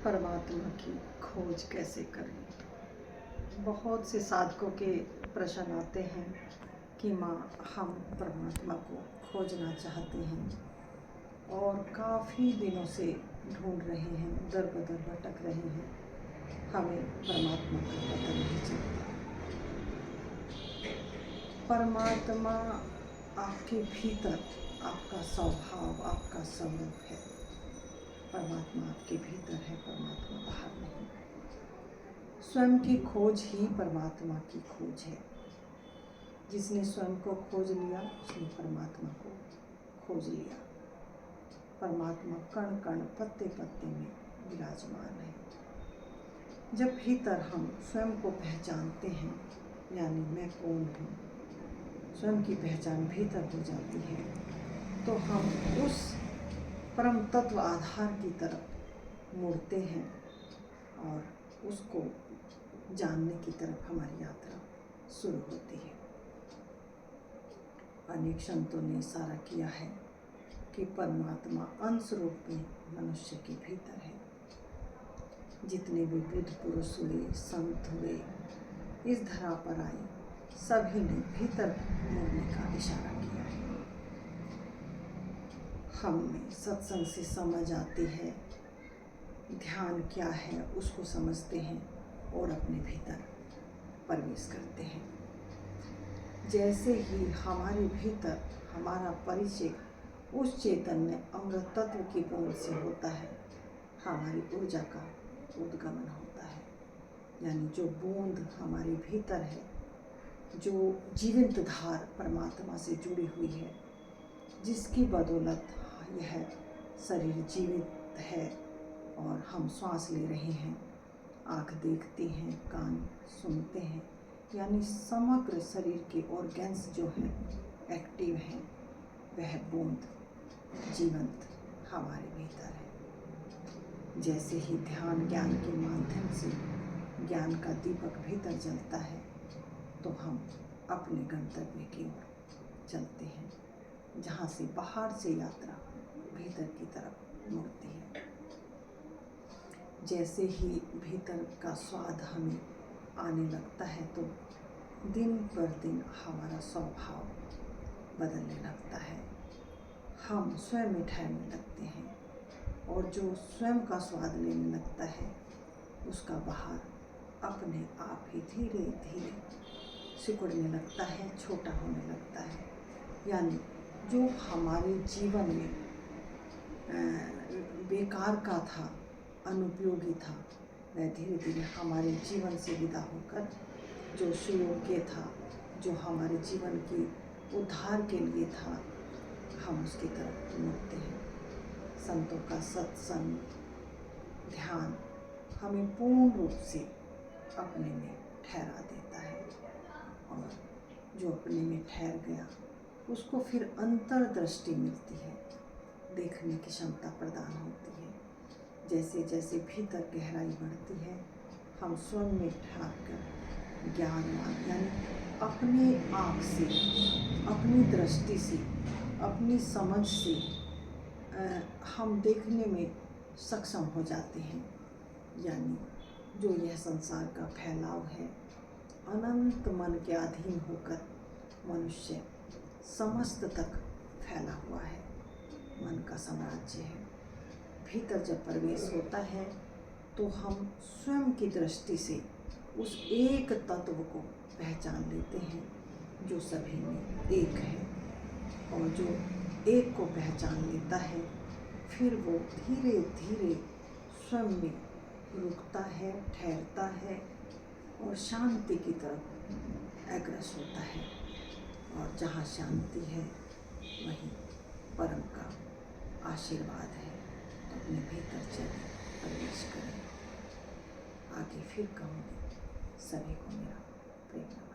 परमात्मा की खोज कैसे करें। बहुत से साधकों के प्रश्न आते हैं कि माँ, हम परमात्मा को खोजना चाहते हैं और काफ़ी दिनों से ढूंढ रहे हैं, दर बदर भटक रहे हैं, हमें परमात्मा का पता नहीं चलता। परमात्मा आपके भीतर, आपका स्वभाव, आपका स्वरूप है। परमात्मा आपके भीतर है, परमात्मा बाहर नहीं। स्वयं की खोज ही परमात्मा की खोज है। जिसने स्वयं को खोज लिया उसने परमात्मा को खोज लिया। परमात्मा कण कण पत्ते पत्ते में विराजमान है। जब भीतर हम स्वयं को पहचानते हैं, यानी मैं कौन हूँ, स्वयं की पहचान भीतर हो जाती है, तो हम उस परम तत्व आधार की तरफ मुड़ते हैं और उसको जानने की तरफ हमारी यात्रा शुरू होती है। अनेक संतों ने इशारा किया है कि परमात्मा अंश रूप में मनुष्य के भीतर है। जितने भी बुद्ध पुरुष हुए, संत हुए, इस धरा पर आए, सभी ने भीतर मुड़ने का इशारा किया है। हमें सत्संग से समझ आती है, ध्यान क्या है उसको समझते हैं और अपने भीतर प्रवेश करते हैं। जैसे ही हमारे भीतर हमारा परिचय उस चैतन्य अमृत तत्व की बूंद से होता है, हमारी ऊर्जा का उद्गमन होता है। यानी जो बूंद हमारे भीतर है, जो जीवंत धार परमात्मा से जुड़ी हुई है, जिसकी बदौलत यह शरीर जीवित है और हम श्वास ले रहे हैं, आँख देखती हैं, कान सुनते हैं, यानी समग्र शरीर के ऑर्गन्स जो हैं एक्टिव हैं, वह बूंद जीवंत हमारे भीतर है। जैसे ही ध्यान ज्ञान के माध्यम से ज्ञान का दीपक भीतर जलता है, तो हम अपने गंतव्य की ओर चलते हैं, जहाँ से बाहर से यात्रा भीतर की तरफ मुड़ती है। जैसे ही भीतर का स्वाद हमें आने लगता है, तो दिन पर दिन हमारा स्वभाव बदलने लगता है। हम स्वयं में ठहरने लगते हैं और जो स्वयं का स्वाद लेने लगता है, उसका बाहर अपने आप ही धीरे धीरे सिकुड़ने लगता है, छोटा होने लगता है। यानी जो हमारे जीवन में बेकार का था, अनुपयोगी था, वह धीरे धीरे हमारे जीवन से विदा होकर जो सुयोग्य था, जो हमारे जीवन की उद्धार के लिए था, हम उसकी तरफ मुड़ते हैं। संतों का सत्संग, ध्यान हमें पूर्ण रूप से अपने में ठहरा देता है और जो अपने में ठहर गया उसको फिर अंतर्दृष्टि मिलती है, देखने की क्षमता प्रदान होती है। जैसे जैसे भीतर गहराई बढ़ती है, हम स्वयं में ठहर कर ज्ञानवान, यानी अपने आँख से, अपनी दृष्टि से, अपनी समझ से हम देखने में सक्षम हो जाते हैं। यानी जो यह संसार का फैलाव है, अनंत मन के अधीन होकर मनुष्य समस्त तक फैला हुआ है, मन का साम्राज्य है। भीतर जब प्रवेश होता है, तो हम स्वयं की दृष्टि से उस एक तत्व को पहचान लेते हैं जो सभी में एक है। और जो एक को पहचान लेता है, फिर वो धीरे धीरे स्वयं में रुकता है, ठहरता है और शांति की तरफ अग्रसर होता है। और जहाँ शांति है, वहीं परम का आशीर्वाद है। तो अपने भीतर चले, प्रवेश करें। आगे फिर कहूँगी। सभी को मेरा प्रेम।